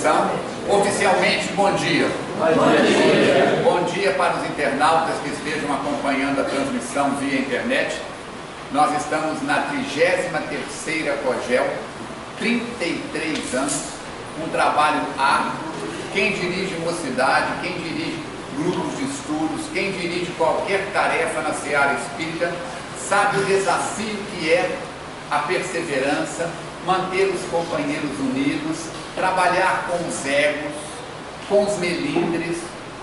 transmissão. Oficialmente, bom dia. Bom dia para os internautas que estejam acompanhando a transmissão via internet. Nós estamos na 33ª COGEL, 33 anos, um trabalho árduo. Quem dirige mocidade, quem dirige grupos de estudos, quem dirige qualquer tarefa na seara espírita, sabe o desafio que é a perseverança, manter os companheiros unidos, trabalhar com os egos, com os melindres,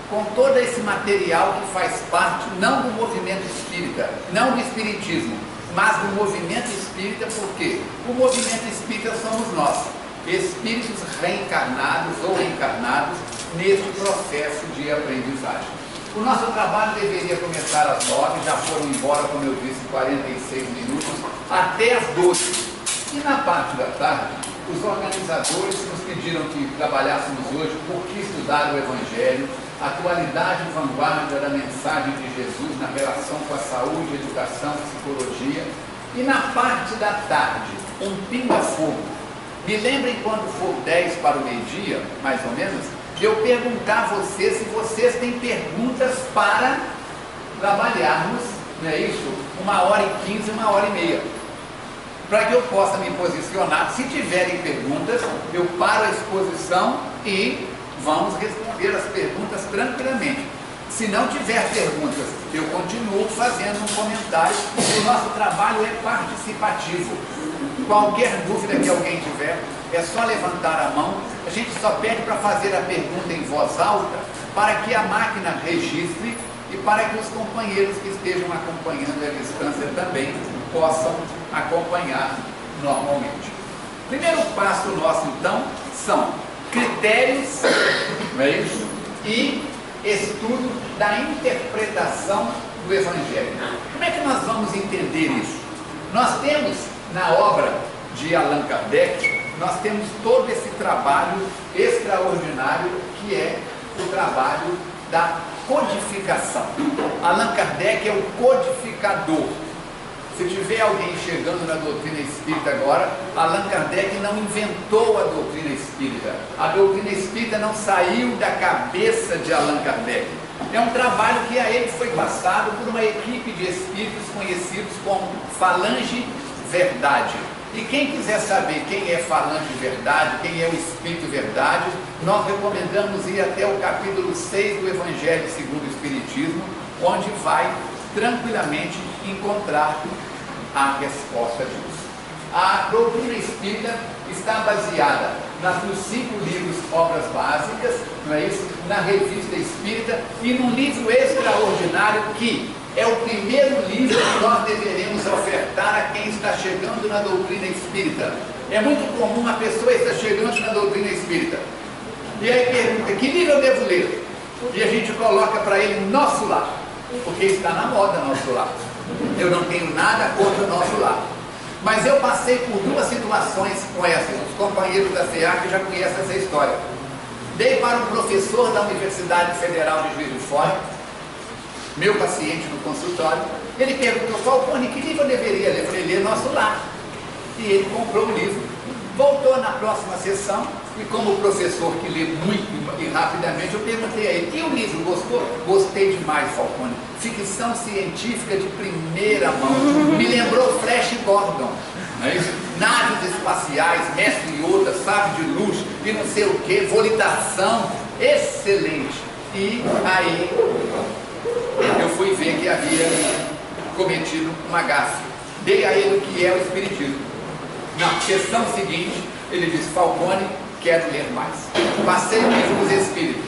com todo esse material que faz parte, não do movimento espírita, não do espiritismo, mas do movimento espírita, porque o movimento espírita somos nós, espíritos reencarnados ou reencarnados neste processo de aprendizagem. O nosso trabalho deveria começar às 9, já foram embora, como eu disse, 46 minutos, até às 12. E na parte da tarde, os organizadores nos pediram que trabalhássemos hoje por que estudar o Evangelho, a atualidade e vanguarda da mensagem de Jesus na relação com a saúde, educação, psicologia. E na parte da tarde, um pinga-fogo. Me lembrem quando for 10 para o meio-dia, mais ou menos, de eu perguntar a vocês se vocês têm perguntas para trabalharmos, não é isso? 1h15, 1h30. Para que eu possa me posicionar. Se tiverem perguntas, eu paro a exposição e vamos responder as perguntas tranquilamente. Se não tiver perguntas, eu continuo fazendo um comentário. O nosso trabalho é participativo. Qualquer dúvida que alguém tiver, é só levantar a mão. A gente só pede para fazer a pergunta em voz alta, para que a máquina registre e para que os companheiros que estejam acompanhando à distância também possam acompanhar normalmente. Primeiro passo nosso, então, são critérios, não é isso? E estudo da interpretação do Evangelho. Como é que nós vamos entender isso? Nós temos, na obra de Allan Kardec, nós temos todo esse trabalho extraordinário que é o trabalho da codificação. Allan Kardec é o codificador. Se tiver alguém chegando na doutrina espírita agora, Allan Kardec não inventou a doutrina espírita. A doutrina espírita não saiu da cabeça de Allan Kardec. É um trabalho que a ele foi passado por uma equipe de espíritos conhecidos como Falange Verdade. E quem quiser saber quem é Falange Verdade, quem é o Espírito Verdade, nós recomendamos ir até o capítulo 6 do Evangelho segundo o Espiritismo, onde vai tranquilamente encontrar a resposta disso. A doutrina espírita está baseada nos 5 livros Obras Básicas, não é isso? Na Revista Espírita e num livro extraordinário que é o primeiro livro que nós deveremos ofertar a quem está chegando na doutrina espírita. É muito comum a pessoa estar chegando na doutrina espírita e aí pergunta, que livro eu devo ler? E a gente coloca para ele Nosso Lar, porque está na moda Nosso Lar. Eu não tenho nada contra o Nosso Lar, mas eu passei por 2 situações com essas. Os companheiros da FEAC já conhecem essa história. Dei para um professor da Universidade Federal de Juiz de Fora, meu paciente no consultório. Ele perguntou, Falcone, que livro eu deveria ler? Eu falei, ler Nosso Lar. E ele comprou o livro, voltou na próxima sessão, e como professor que lê muito e rapidamente, eu perguntei a ele, e o livro, gostou? Gostei demais, Falcone. Ficção científica de primeira mão. Me lembrou Flash Gordon. Não é isso? Naves espaciais, Mestre Yoda, sabe de luz, e não sei o que, volitação, excelente. E aí eu fui ver que havia cometido uma gafe. Dei a ele o que é o Espiritismo. Na sessão seguinte, ele disse, Falcone, quero ler mais. Passei o livro dos Espíritos.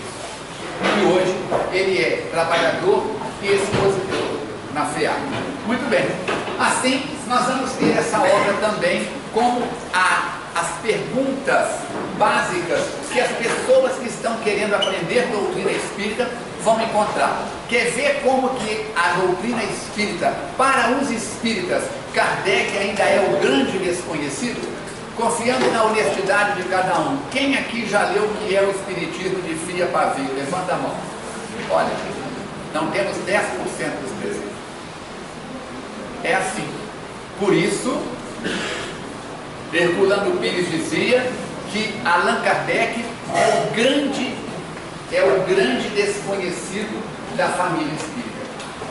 E hoje ele é trabalhador e expositor na FEAC. Muito bem. Assim, nós vamos ter essa obra também como as perguntas básicas que as pessoas que estão querendo aprender doutrina espírita vão encontrar. Quer ver como que a doutrina espírita, para os espíritas, Kardec ainda é o grande desconhecido? Confiando na honestidade de cada um. Quem aqui já leu o que é o Espiritismo de Fia Pavio? Levanta a mão. Olha, não temos 10% dos presentes. É assim. Por isso, Herculano Pires dizia que Allan Kardec é o grande desconhecido da família espírita.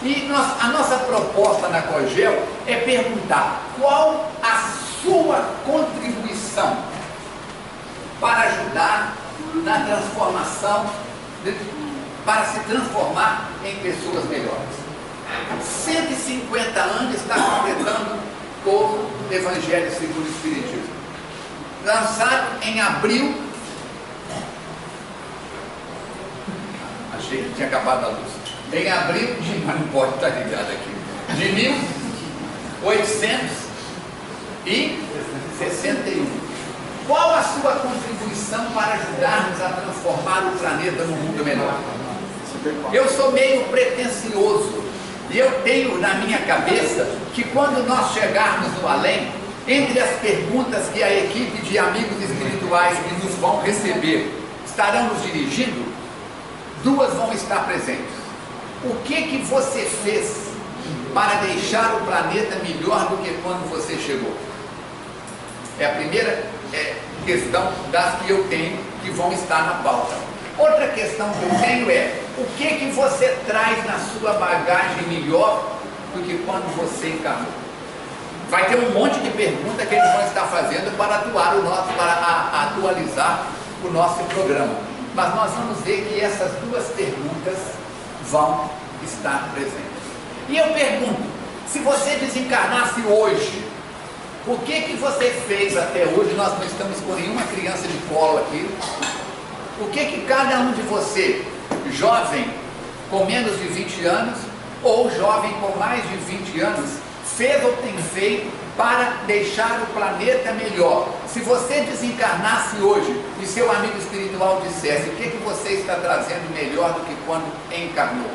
E a nossa proposta na COGEL é perguntar qual a sua contribuição para ajudar na transformação, para se transformar em pessoas melhores. 150 anos está completando o Evangelho segundo o Espiritismo. Lançado em abril, achei que tinha acabado a luz, em abril de, mas não pode estar ligado aqui, de 1861. Qual a sua contribuição para ajudarmos a transformar o planeta num mundo melhor? Eu sou meio pretensioso e eu tenho na minha cabeça que quando nós chegarmos no além, entre as perguntas que a equipe de amigos espirituais que nos vão receber estarão nos dirigindo, duas vão estar presentes. O que você fez para deixar o planeta melhor do que quando você chegou? É a primeira questão das que eu tenho que vão estar na pauta. Outra questão que eu tenho é o que você traz na sua bagagem melhor do que quando você encarnou? Vai ter um monte de perguntas que eles vão estar fazendo para atualizar o nosso programa. Mas nós vamos ver que essas duas perguntas vão estar presentes. E eu pergunto, se você desencarnasse hoje, o que você fez até hoje? Nós não estamos com nenhuma criança de colo aqui. O que cada um de você, jovem com menos de 20 anos ou jovem com mais de 20 anos, fez ou tem feito para deixar o planeta melhor? Se você desencarnasse hoje e seu amigo espiritual dissesse o que você está trazendo melhor do que quando encarnou,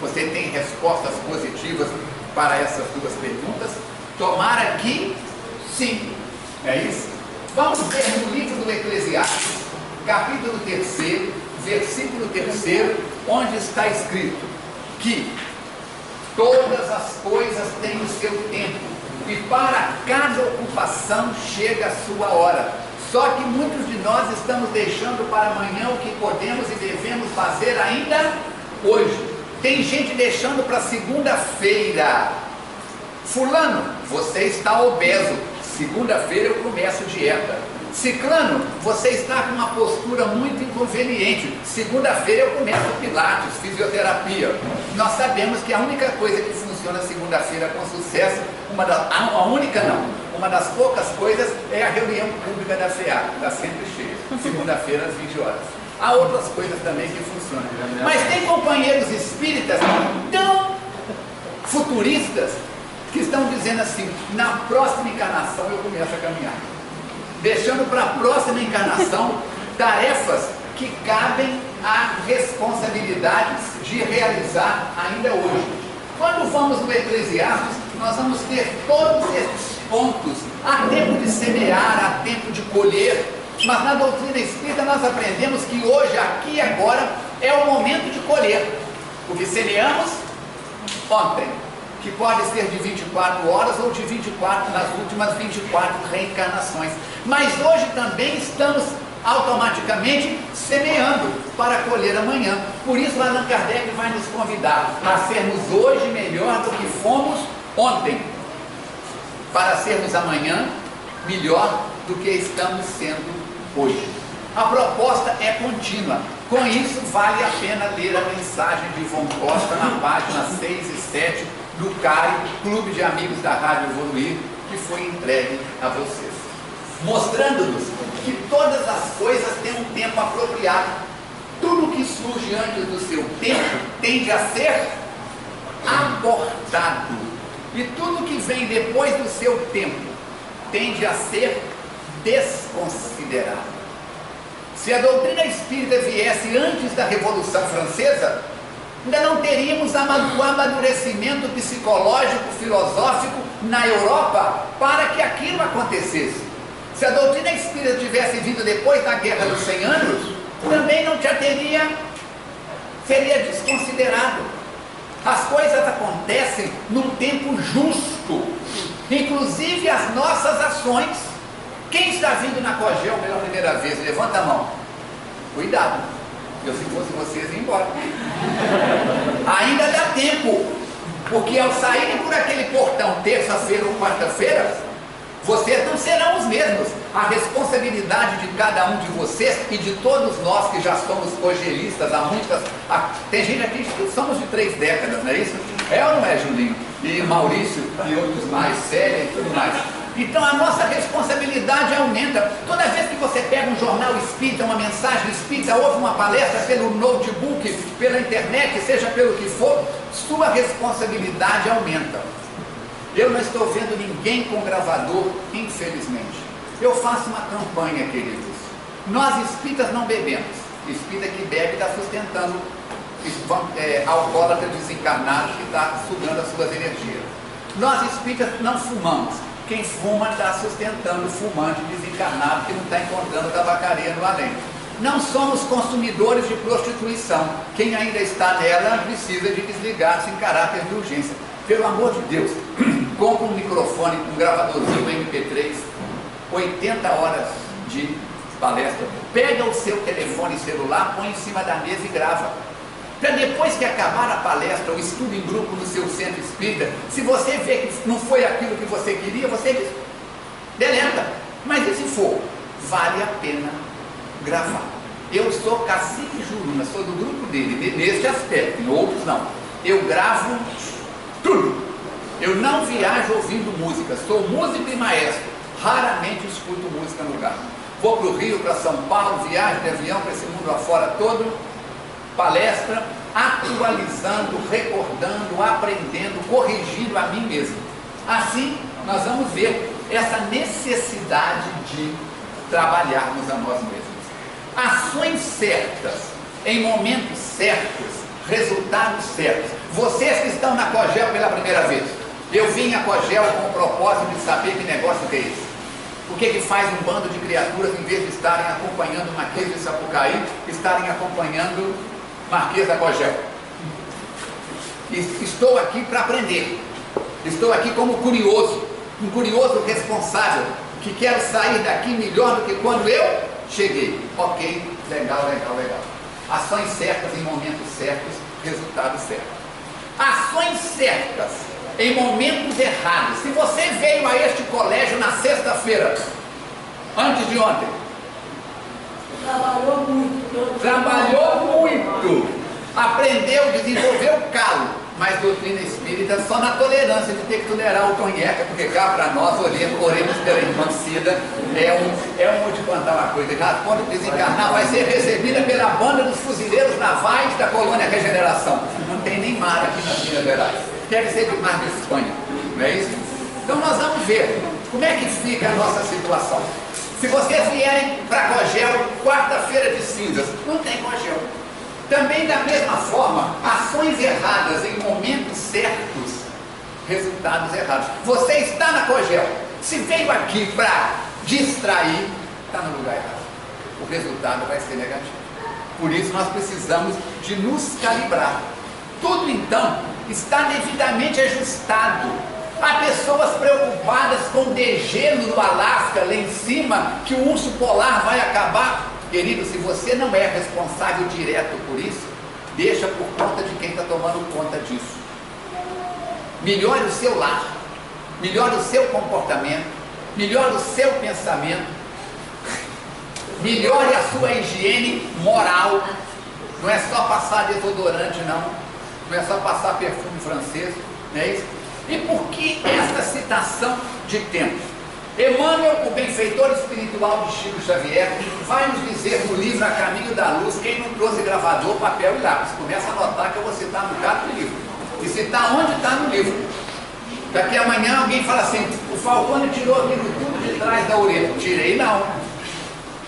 você tem respostas positivas para essas duas perguntas? Tomara que sim. É isso? Vamos ver no livro do Eclesiastes, capítulo 3, versículo 3, onde está escrito que todas as coisas têm o seu tempo e para cada ocupação chega a sua hora. Só que muitos de nós estamos deixando para amanhã o que podemos e devemos fazer ainda hoje. Tem gente deixando para segunda-feira. Fulano, você está obeso, segunda-feira eu começo dieta. Ciclano, você está com uma postura muito inconveniente, segunda-feira eu começo pilates, fisioterapia. Nós sabemos que a única coisa que funciona segunda-feira com sucesso, uma das poucas coisas é a reunião pública da FEA, está sempre cheia, segunda-feira às 20 horas. Há outras coisas também que funcionam. Mas tem companheiros espíritas tão futuristas que estão dizendo assim, na próxima encarnação eu começo a caminhar. Deixando para a próxima encarnação tarefas que cabem à responsabilidade de realizar ainda hoje. Quando vamos no Eclesiastes, nós vamos ter todos esses pontos. Há tempo de semear, há tempo de colher, mas na doutrina espírita nós aprendemos que hoje, aqui e agora, é o momento de colher. O que semeamos ontem, que pode ser de 24 horas ou de 24 nas últimas 24 reencarnações. Mas hoje também estamos automaticamente semeando para colher amanhã. Por isso Allan Kardec vai nos convidar a sermos hoje melhor do que fomos ontem, para sermos amanhã melhor do que estamos sendo hoje. A proposta é contínua. Com isso vale a pena ler a mensagem de Ivon Costa na página 6 e 7 do CARI, Clube de Amigos da Rádio Evoluir, que foi entregue a vocês, mostrando-nos que todas as coisas têm um tempo apropriado. Tudo que surge antes do seu tempo tende a ser abortado, e tudo que vem depois do seu tempo tende a ser desconsiderado. Se a doutrina espírita viesse antes da Revolução Francesa, ainda não teríamos o amadurecimento psicológico, filosófico na Europa para que aquilo acontecesse. Se a doutrina espírita tivesse vindo depois da Guerra dos 100 anos, também não já teria, seria desconsiderado. As coisas acontecem num tempo justo, inclusive as nossas ações. Quem está vindo na Cogel pela primeira vez? Levanta a mão. Cuidado. Eu, se fosse vocês, ia embora. Ainda dá tempo. Porque ao saírem por aquele portão terça-feira ou quarta-feira, vocês não serão os mesmos. A responsabilidade de cada um de vocês e de todos nós que já somos cogelistas há muitas... Tem gente aqui que somos de 3 décadas, não é isso? É ou não é, Julinho? E Maurício e outros mais, Célia e tudo mais. Então a nossa responsabilidade aumenta. Toda vez que você pega um jornal espírita, uma mensagem espírita, ouve uma palestra pelo notebook, pela internet, seja pelo que for, sua responsabilidade aumenta. Eu não estou vendo ninguém com gravador, infelizmente. Eu faço uma campanha, queridos. Nós espíritas não bebemos. Espírita que bebe está sustentando alcoólatra desencarnado que está sugando as suas energias. Nós espíritas não fumamos. Quem fuma está sustentando o fumante desencarnado que não está encontrando tabacaria no além. Não somos consumidores de prostituição. Quem ainda está nela precisa de desligar-se em caráter de urgência. Pelo amor de Deus, compra um microfone, um gravadorzinho MP3, 80 horas de palestra. Pega o seu telefone celular, põe em cima da mesa e grava. Para depois que acabar a palestra, o estudo em grupo no seu centro espírita, se você vê que não foi aquilo que você queria, você diz, deleta. Mas e se for? Vale a pena gravar. Eu sou Cacique Juruna, sou do grupo dele, neste aspecto, em outros não. Eu gravo tudo. Eu não viajo ouvindo música, sou músico e maestro. Raramente escuto música no carro. Vou para o Rio, para São Paulo, viagem de avião para esse mundo afora todo, palestra, atualizando, recordando, aprendendo, corrigindo a mim mesmo. Assim, nós vamos ver essa necessidade de trabalharmos a nós mesmos. Ações certas, em momentos certos, resultados certos. Vocês que estão na Cogel pela primeira vez, eu vim à Cogel com o propósito de saber que negócio que é esse. O que faz um bando de criaturas, em vez de estarem acompanhando Marquês de Sapucaí, estarem acompanhando Marquês da Cogel? Estou aqui para aprender. Estou aqui como curioso, um curioso responsável, que quero sair daqui melhor do que quando eu cheguei. Ok, legal, legal, legal. Ações certas em momentos certos, resultados certos. Ações certas em momentos errados. Se você veio a este colégio na sexta-feira, antes de ontem, trabalhou muito. Trabalhou muito. Aprendeu, desenvolveu calo. Mas doutrina espírita só na tolerância de ter que tolerar o tonheca, porque cá para nós, oremos pela irmã Cida, vou te contar uma coisa, já quando desencarnar vai ser recebida pela banda dos fuzileiros navais da colônia Regeneração. Não tem nem mar aqui nas Minas Gerais. Deve ser de mar de Espanha, não é isso? Então nós vamos ver como é que fica a nossa situação. Se vocês vierem para Cogel, quarta-feira de cinzas, não tem Cogel. Também da mesma forma, ações erradas em momentos certos, resultados errados. Você está na Cogel, se veio aqui para distrair, está no lugar errado. O resultado vai ser negativo. Por isso nós precisamos de nos calibrar. Tudo então está devidamente ajustado. Há pessoas preocupadas com o degelo no Alasca, lá em cima, que o urso polar vai acabar. Querido, se você não é responsável direto por isso, deixa por conta de quem está tomando conta disso. Melhore o seu lar, melhore o seu comportamento, melhore o seu pensamento, melhore a sua higiene moral. Não é só passar desodorante, não é só passar perfume francês, não é isso? E por que esta citação de tempo? Emmanuel, o benfeitor espiritual de Chico Xavier, vai nos dizer no livro A Caminho da Luz, quem não trouxe gravador, papel e lápis. Começa a anotar que eu vou citar no caso do livro. E citar onde está no livro. Daqui a amanhã alguém fala assim, o Falcone tirou aquilo tudo de trás da orelha. Tirei não.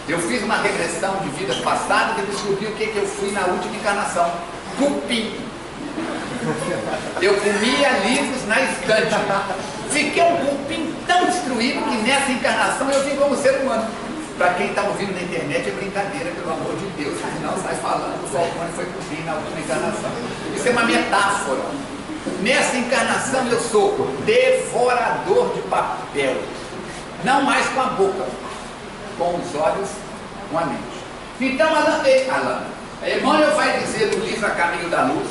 Eu fiz uma regressão de vidas passadas e descobri o que eu fui na última encarnação. Cupim. Eu comia livros na estante. Fiquei um cupim tão destruído que nessa encarnação eu vim como ser humano. Para quem está ouvindo na internet é brincadeira, pelo amor de Deus. Não sai falando que o Falcone foi cupim na última encarnação. Isso é uma metáfora. Nessa encarnação eu sou devorador de papel. Não mais com a boca. com os olhos, com a mente. Então, Emmanuel vai dizer no livro A Caminho da Luz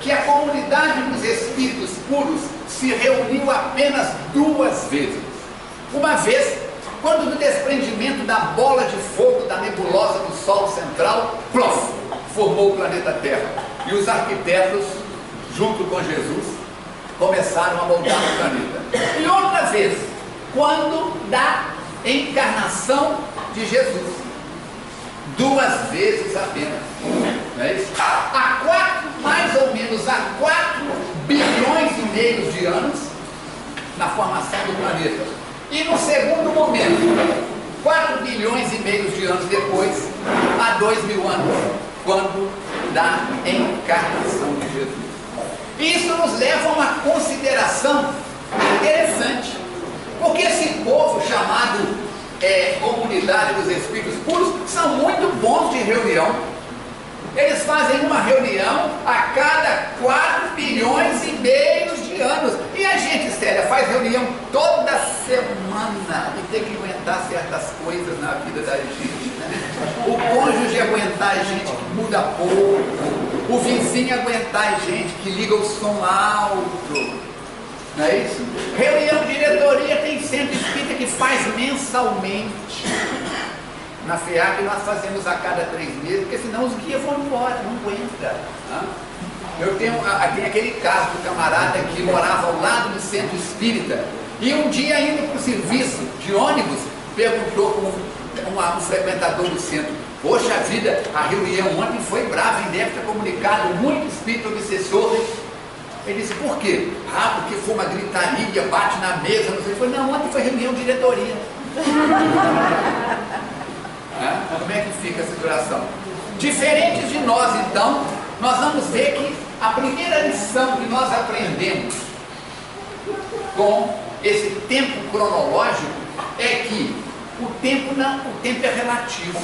que a comunidade dos espíritos puros se reuniu apenas 2 vezes. Uma vez, quando do desprendimento da bola de fogo da nebulosa do Sol central, plof, formou o planeta Terra. E os arquitetos, junto com Jesus, começaram a moldar o planeta. E outra vez, quando da encarnação de Jesus. 2 vezes apenas. Não é isso? Mais ou menos há 4 bilhões e meio de anos na formação do planeta. E no segundo momento, 4 bilhões e meio de anos depois, há 2.000 anos, quando da encarnação de Jesus. Isso nos leva a uma consideração interessante, porque esse povo chamado comunidade dos espíritos puros são muito bons de reunião. Eles fazem uma reunião a cada 4 bilhões e meio de anos. E a gente, Célia, faz reunião toda semana e tem que aguentar certas coisas na vida da gente, né? O cônjuge aguentar a gente que muda pouco, o vizinho aguentar a gente que liga o som alto. Não é isso? Reunião de diretoria tem centro espírita que faz mensalmente. Na FEAP nós fazemos a cada 3 meses, porque senão os guias vão embora, não aguenta. Eu tenho aquele caso do camarada que morava ao lado do centro espírita e um dia indo para o serviço de ônibus, perguntou um frequentador do centro: poxa vida, a reunião ontem foi brava, e deve ter comunicado muito espírito obsessor. Ele disse: por quê? Porque foi uma gritaria, bate na mesa, não sei. Ele falou: não, ontem foi reunião de diretoria. Como é que fica a situação? Diferente de nós, então, nós vamos ver que a primeira lição que nós aprendemos com esse tempo cronológico é que o tempo é relativo,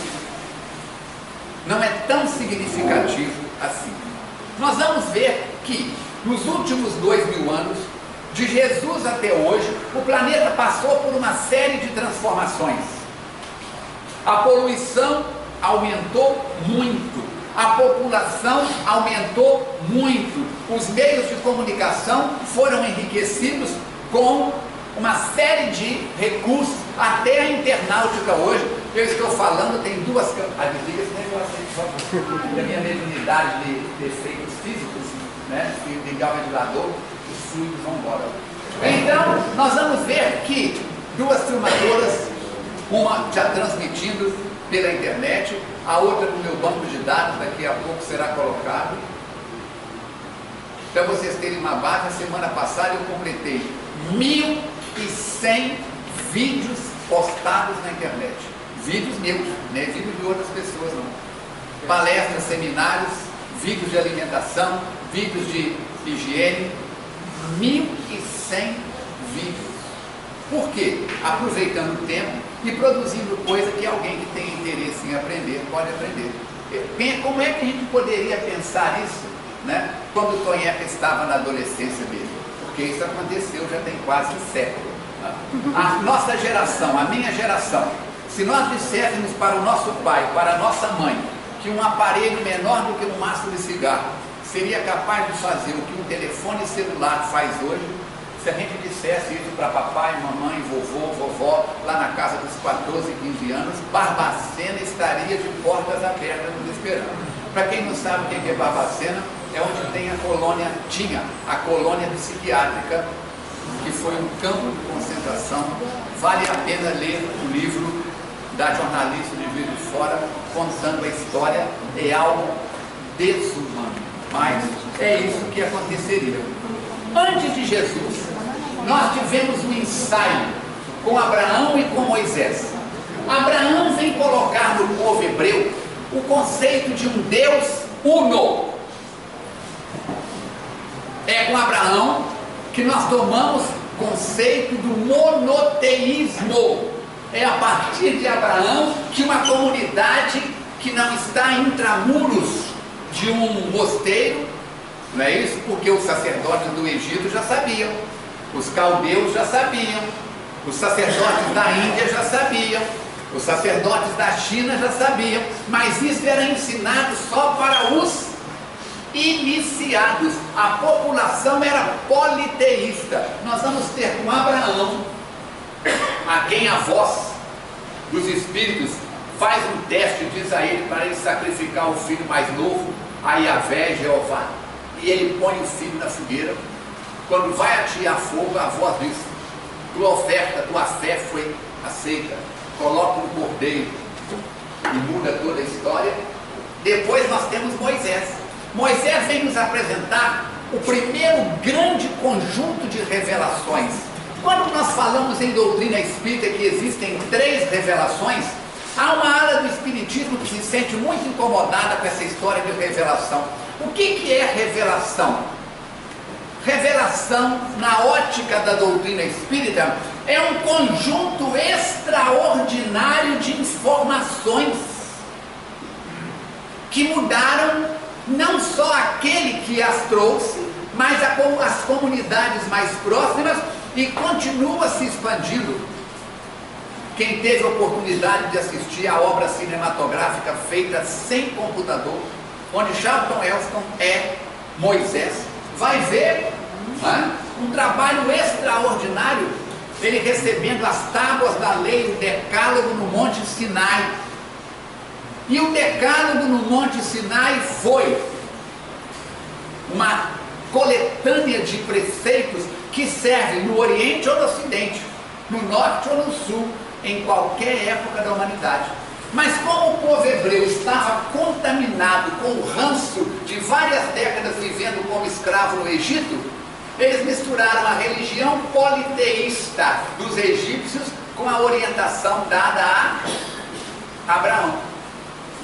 não é tão significativo assim. Nós vamos ver que nos últimos 2.000 anos, de Jesus até hoje, o planeta passou por uma série de transformações. A poluição aumentou muito, a população aumentou muito, os meios de comunicação foram enriquecidos com uma série de recursos, até a internautica hoje. Eu estou falando, tem 2 câmeras. Desliga esse negócio aí, da minha mediunidade de efeitos físicos, né? Se ligar o ventilador, os fluidos vão embora. Então, nós vamos ver que 2 filmadoras, uma já transmitindo pela internet, a outra no meu banco de dados, daqui a pouco será colocado. Para vocês terem uma base, a semana passada eu completei 1.100 vídeos postados na internet. Vídeos meus, não é vídeos de outras pessoas não. Palestras, seminários, vídeos de alimentação, vídeos de higiene, 1.100 vídeos. Por quê? Aproveitando o tempo e produzindo coisa que alguém que tem interesse em aprender pode aprender. Como é que a gente poderia pensar isso, né, quando o Tonheca estava na adolescência dele? Porque isso aconteceu já tem quase um século. Né? A nossa geração, a minha geração, se nós disséssemos para o nosso pai, para a nossa mãe, que um aparelho menor do que um maço de cigarro seria capaz de fazer o que um telefone celular faz hoje, se a gente dissesse isso para papai, mamãe, vovô, vovó, lá na casa dos 14, 15 anos, Barbacena estaria de portas abertas nos esperando. Para quem não sabe o que é Barbacena, é onde tem tinha a colônia psiquiátrica, que foi um campo de concentração. Vale a pena ler o livro da jornalista de Juiz de Fora, contando a história. É algo desumano, mas é isso que aconteceria. Antes de Jesus, nós tivemos um ensaio com Abraão e com Moisés. Abraão vem colocar no povo hebreu o conceito de um Deus uno. É com Abraão que nós tomamos o conceito do monoteísmo. É a partir de Abraão que uma comunidade que não está intramuros de um mosteiro, não é isso? Porque os sacerdotes do Egito já sabiam, os caldeus já sabiam, os sacerdotes da Índia já sabiam, Os sacerdotes da China já sabiam, mas isso era ensinado só para os iniciados. A população era politeísta. Nós vamos ter com Abraão, a quem a voz dos espíritos faz um teste, diz a ele, para ele sacrificar o filho mais novo, a Yahvé, Jeová, e ele põe o filho na fogueira. Quando vai atear fogo, a voz diz: tua oferta, tua fé foi aceita, coloca um cordeiro, e muda toda a história. Depois nós temos Moisés. Moisés vem nos apresentar o primeiro grande conjunto de revelações. Quando nós falamos em doutrina espírita que existem 3 revelações, há uma ala do espiritismo que se sente muito incomodada com essa história de revelação. O que é revelação? Revelação, na ótica da doutrina espírita, é um conjunto extraordinário de informações que mudaram não só aquele que as trouxe, mas as comunidades mais próximas, e continua se expandindo. Quem teve a oportunidade de assistir a obra cinematográfica feita sem computador, onde Charlton Heston é Moisés, vai ver um trabalho extraordinário, ele recebendo as tábuas da lei, o decálogo no Monte Sinai. E o decálogo no Monte Sinai foi uma coletânea de preceitos que servem no Oriente ou no Ocidente, no Norte ou no Sul, em qualquer época da humanidade. Mas como o povo hebreu estava contaminado com o ranço de várias décadas vivendo como escravo no Egito, eles misturaram a religião politeísta dos egípcios com a orientação dada a Abraão,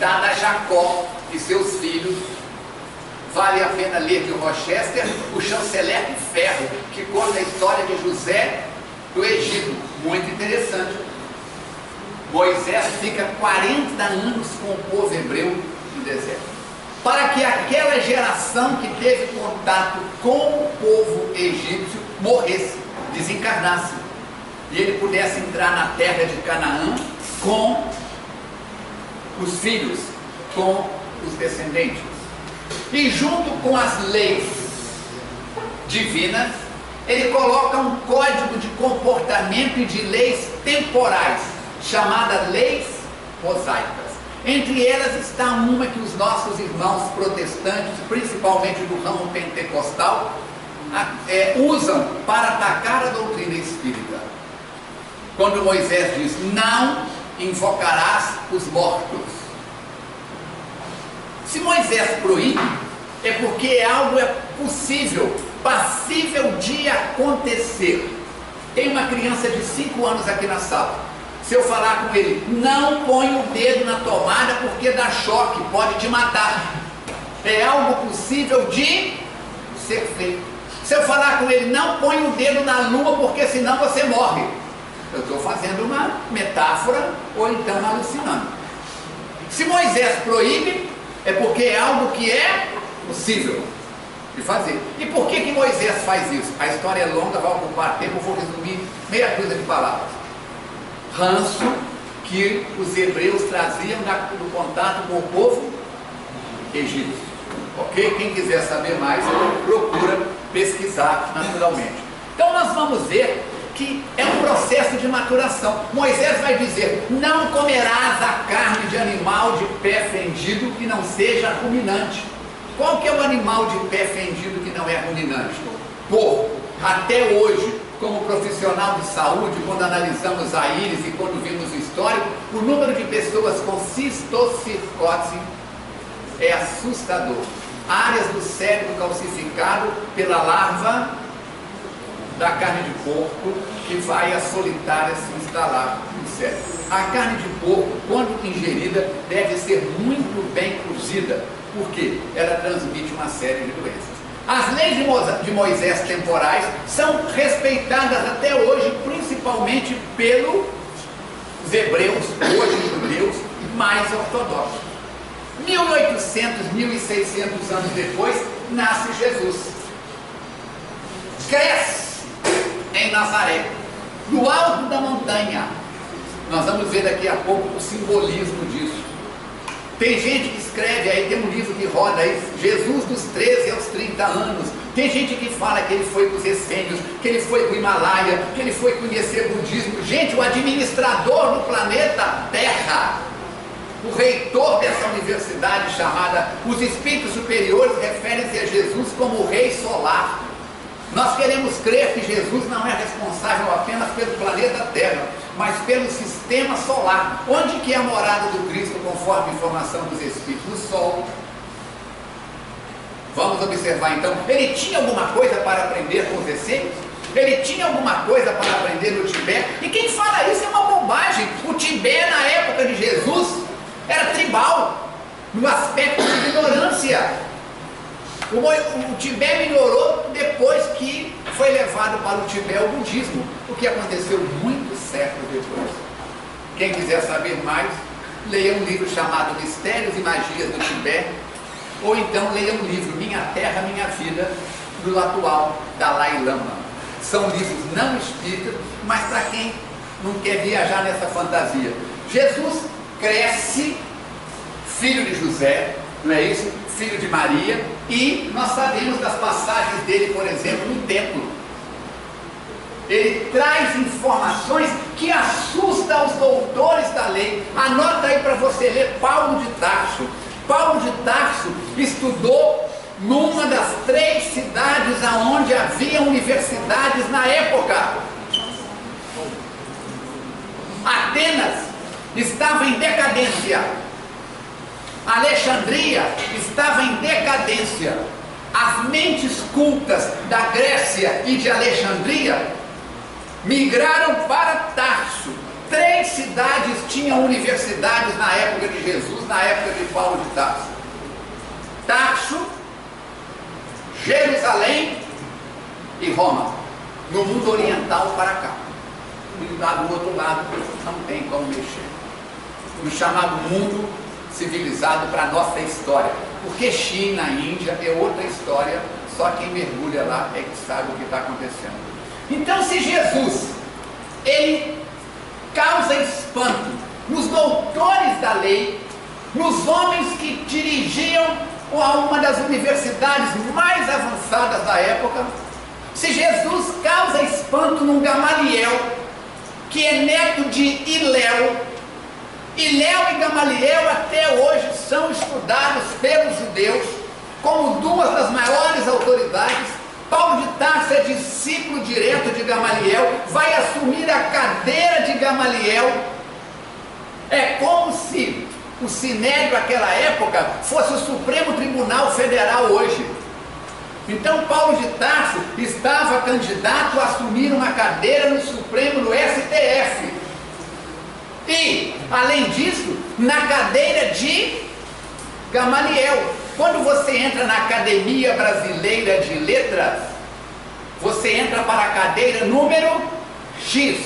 dada a Jacó e seus filhos. Vale a pena ler de Rochester o Chanceler de Ferro, que conta a história de José do Egito, muito interessante. Moisés fica 40 anos com o povo hebreu no deserto, para que aquela geração que teve contato com o povo egípcio morresse, desencarnasse, e ele pudesse entrar na terra de Canaã com os filhos, com os descendentes. E junto com as leis divinas, ele coloca um código de comportamento e de leis temporais, chamadas leis mosaicas. Entre elas está uma que os nossos irmãos protestantes, principalmente do ramo pentecostal, usam para atacar a doutrina espírita. Quando Moisés diz: não invocarás os mortos. Se Moisés proíbe, é porque algo é possível, passível de acontecer. Tem uma criança de 5 anos aqui na sala. Se eu falar com ele: não põe o dedo na tomada porque dá choque, pode te matar, é algo possível de ser feito. Se eu falar com ele: não põe o dedo na lua porque senão você morre, eu estou fazendo uma metáfora ou então alucinando. Se Moisés proíbe, é porque é algo que é possível de fazer. E por que Moisés faz isso? A história é longa, vai ocupar tempo, eu vou resumir meia dúzia de palavras. Ranço que os hebreus traziam do contato com o povo egípcio. Ok? Quem quiser saber mais, procura pesquisar naturalmente. Então nós vamos ver que é um processo de maturação. Moisés vai dizer: não comerás a carne de animal de pé fendido que não seja ruminante. Qual que é o animal de pé fendido que não é ruminante? Porco. Até hoje, como profissional de saúde, quando analisamos a íris e quando vimos o histórico, o número de pessoas com cistocircose é assustador. Áreas do cérebro calcificado pela larva da carne de porco, que vai a solitária se instalar no cérebro. A carne de porco, quando ingerida, deve ser muito bem cozida, porque ela transmite uma série de doenças. As leis de Moisés temporais são respeitadas até hoje, principalmente pelos hebreus, hoje judeus, mais ortodoxos. 1800, 1600 anos depois, nasce Jesus. Cresce em Nazaré, no alto da montanha, Nós vamos ver daqui a pouco o simbolismo disso. Tem gente que escreve aí, tem um livro que roda aí, Jesus dos 13 aos 30 anos. Tem gente que fala que ele foi para os essênios, que ele foi para o Himalaia, que ele foi conhecer budismo. Gente, o administrador do planeta Terra, o reitor dessa universidade chamada Os Espíritos Superiores, refere-se a Jesus como o Rei Solar. Nós queremos crer que Jesus não é responsável apenas pelo planeta Terra, mas pelo sistema solar. Onde que é a morada do Cristo, conforme a informação dos Espíritos? No Sol. Vamos observar então, ele tinha alguma coisa para aprender com os essênios? Ele tinha alguma coisa para aprender no Tibete? E quem fala isso é uma bobagem. O Tibete, na época de Jesus, era tribal, no aspecto de ignorância. O Tibete melhorou depois que foi levado para o Tibete o budismo, o que aconteceu muitos séculos depois. Quem quiser saber mais, leia um livro chamado Mistérios e Magias do Tibete, ou então leia um livro Minha Terra, Minha Vida, do atual Dalai Lama. São livros não espíritas, mas para quem não quer viajar nessa fantasia. Jesus cresce, filho de José, não é isso? Filho de Maria, e nós sabemos das passagens dele, por exemplo, no templo. Ele traz informações que assustam os doutores da lei. Anota aí para você ler Paulo de Tarso. Paulo de Tarso estudou numa das 3 cidades onde havia universidades na época. Atenas estava em decadência. Alexandria estava em decadência. As mentes cultas da Grécia e de Alexandria migraram para Tarso. 3 cidades tinham universidades na época de Jesus, na época de Paulo de Tarso. Tarso, Jerusalém e Roma, no mundo oriental para cá. E lá do outro lado não tem como mexer. No chamado mundo civilizado para a nossa história, porque China, Índia é outra história, só quem mergulha lá é que sabe o que está acontecendo. Então, se Jesus, ele causa espanto nos doutores da lei, nos homens que dirigiam a uma das universidades mais avançadas da época, se Jesus causa espanto num Gamaliel, que é neto de Hilel, Hilel e Gamaliel até hoje são estudados pelos judeus como 2 das maiores autoridades. Paulo de Tarso é discípulo direto de Gamaliel, vai assumir a cadeira de Gamaliel. É como se o Sinédrio naquela época fosse o Supremo Tribunal Federal hoje. Então Paulo de Tarso estava candidato a assumir uma cadeira no Supremo, no STF. E, além disso, na cadeira de Gamaliel. Quando você entra na Academia Brasileira de Letras, você entra para a cadeira número X,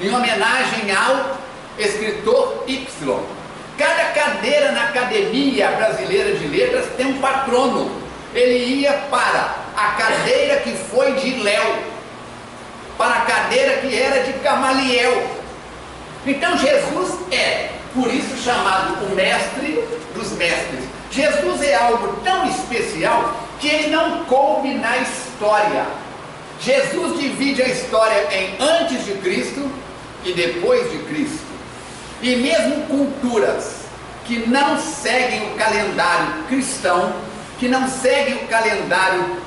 em homenagem ao escritor Y. Cada cadeira na Academia Brasileira de Letras tem um patrono. Ele ia para a cadeira que foi de Hilel, para a cadeira que era de Gamaliel. Então Jesus é, por isso, chamado o mestre dos mestres. Jesus é algo tão especial que ele não coube na história. Jesus divide a história em antes de Cristo e depois de Cristo. E mesmo culturas que não seguem o calendário cristão, que não seguem o calendário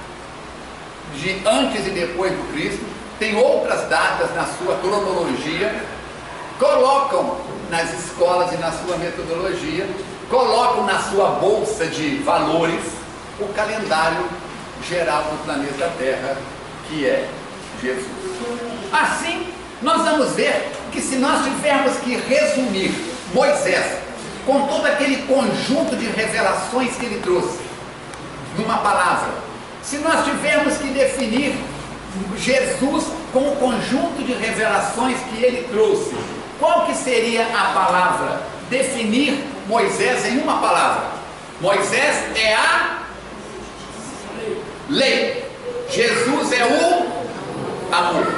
de antes e depois do Cristo, tem outras datas na sua cronologia, colocam nas escolas e na sua metodologia, colocam na sua bolsa de valores o calendário geral do planeta Terra, que é Jesus. Assim, nós vamos ver que se nós tivermos que resumir Moisés com todo aquele conjunto de revelações que ele trouxe numa palavra, se nós tivermos que definir Jesus com o conjunto de revelações que ele trouxe, qual que seria a palavra? Definir Moisés em uma palavra. Moisés é a lei. Jesus é o amor.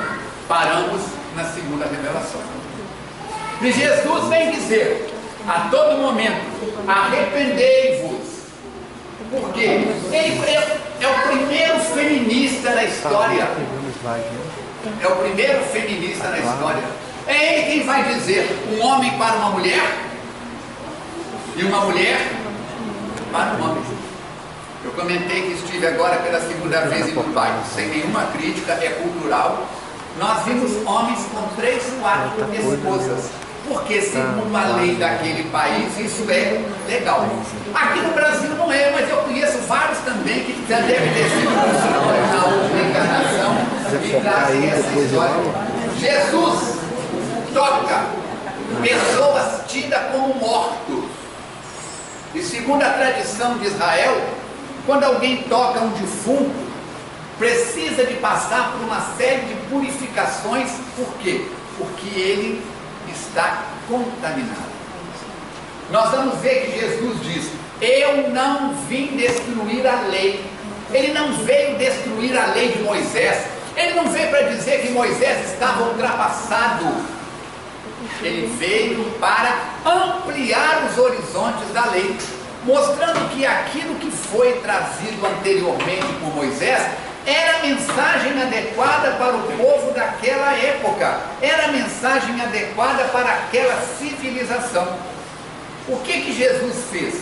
Paramos na segunda revelação. E Jesus vem dizer a todo momento: arrependei-vos. Por quê? Ele é o primeiro feminista na história. É o primeiro feminista na história. É ele quem vai dizer: um homem para uma mulher e uma mulher para um homem. Eu comentei que estive agora pela segunda vez em Dubai, sem nenhuma crítica, é cultural. Nós vimos homens com 3, 4 esposas, porque segundo a lei daquele país isso é legal. Aqui no Brasil não é, mas eu conheço vários também que já devem ter sido na outra encarnação e trazem essa história. Jesus toca pessoas tidas como mortos. E segundo a tradição de Israel, quando alguém toca um defunto, precisa de passar por uma série de purificações. Por quê? Porque ele está contaminado. Nós vamos ver que Jesus diz: eu não vim destruir a lei. Ele não veio destruir a lei de Moisés. Ele não veio para dizer que Moisés estava ultrapassado. Ele veio para ampliar os horizontes da lei, mostrando que aquilo que foi trazido anteriormente por Moisés era a mensagem adequada para o povo daquela época, era a mensagem adequada para aquela civilização. O que Jesus fez?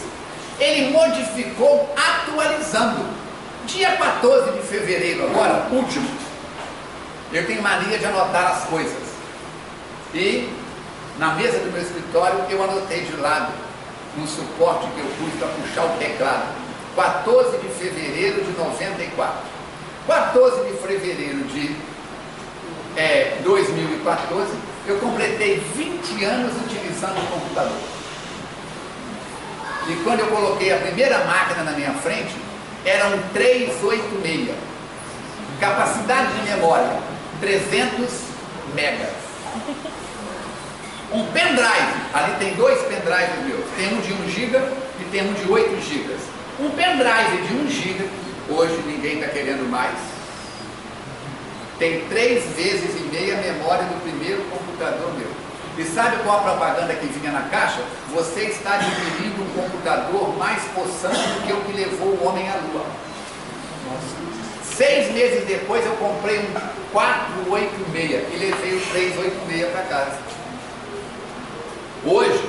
Ele modificou atualizando. Dia 14 de fevereiro, agora, último, eu tenho mania de anotar as coisas. E na mesa do meu escritório eu anotei de lado, no suporte que eu pus para puxar o teclado, 14 de fevereiro de 94. 14 de fevereiro de 2014, eu completei 20 anos utilizando o computador. E quando eu coloquei a primeira máquina na minha frente, era um 386. Capacidade de memória, 300 megas. Um pendrive, ali tem 2 pendrives meus, tem um de 1 GB e tem um de 8 GB. Um pendrive de 1 GB, hoje ninguém está querendo mais, tem 3 vezes e meia a memória do primeiro computador meu. E sabe qual a propaganda que vinha na caixa? Você está adquirindo um computador mais possante do que o que levou o homem à lua. 6 meses depois eu comprei um 486 e levei o 386 para casa. Hoje,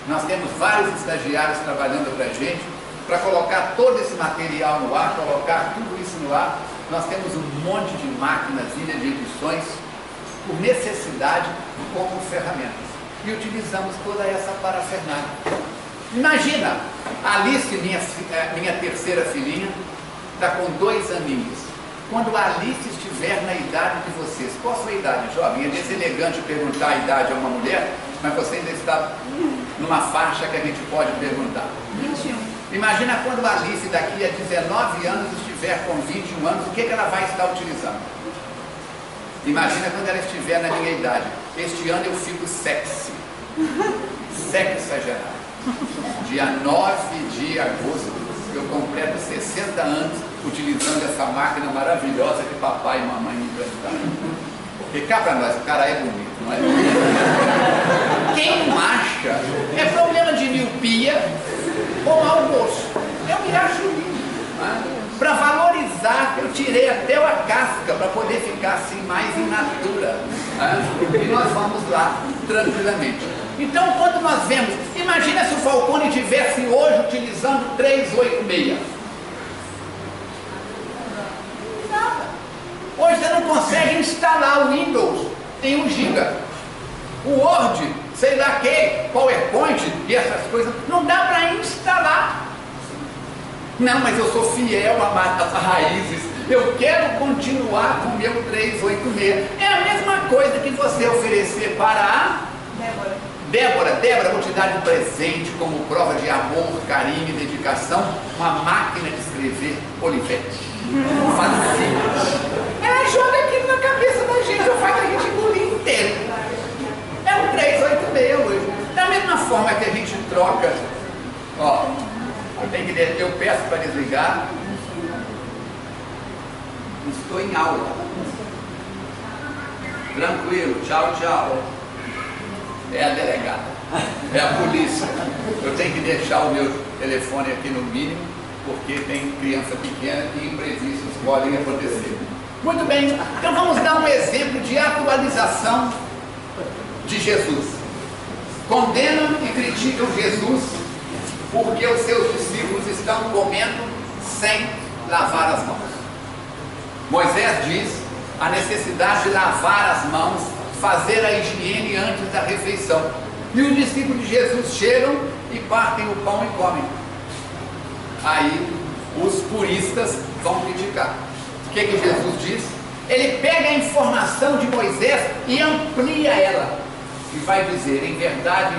nós temos vários estagiários trabalhando para a gente, para colocar todo esse material no ar, colocar tudo isso no ar. Nós temos um monte de máquinas, ilha de edições, por necessidade, como ferramentas. E utilizamos toda essa parafernália. Imagina, a Alice, minha terceira filhinha, está com 2 aninhos. Quando a Alice estiver na idade de vocês, qual a sua idade, jovem? É deselegante perguntar a idade a uma mulher, mas você ainda está numa faixa que a gente pode perguntar. 21. Imagina quando a Alice daqui a 19 anos estiver com 21 anos, o que ela vai estar utilizando? Imagina quando ela estiver na minha idade. Este ano eu fico sexy. Sexagerado. Dia 9 de agosto, eu completo 60 anos utilizando essa máquina maravilhosa que papai e mamãe me emprestaram. Porque cá para nós, o cara é bonito, não é? Quem não acha é problema de miopia ou mau gosto. Eu me acho lindo. Para valorizar, eu tirei até a casca para poder ficar assim mais in natura. E nós vamos lá tranquilamente. Então, quando nós vemos, imagina se o Falcone estivesse hoje utilizando 386. Nada. Hoje você não consegue instalar o Windows, tem 1 GB. O Word, sei lá que, PowerPoint e essas coisas, não dá para instalar. Não, mas eu sou fiel às raízes, eu quero continuar com o meu 386. É a mesma coisa que você oferecer para a Débora, vou te dar de presente como prova de amor, carinho e dedicação, uma máquina de escrever Olivetti. Ela joga aquilo na cabeça da gente, eu faço a gente engolir inteiro. É um 386 hoje. Da mesma forma que a gente troca, ó, eu peço para desligar. Estou em aula. Tranquilo, tchau, tchau. É a delegada, é a polícia. Eu tenho que deixar o meu telefone aqui no mínimo, porque tem criança pequena e imprevistos podem acontecer. Muito bem, então vamos dar um exemplo de atualização de Jesus. Condenam e criticam Jesus porque os seus discípulos estão comendo sem lavar as mãos. Moisés diz a necessidade de lavar as mãos, fazer a higiene antes da refeição. E os discípulos de Jesus chegam e partem o pão e comem. Aí os puristas vão criticar. O que Jesus diz? Ele pega a informação de Moisés e amplia ela. E vai dizer, em verdade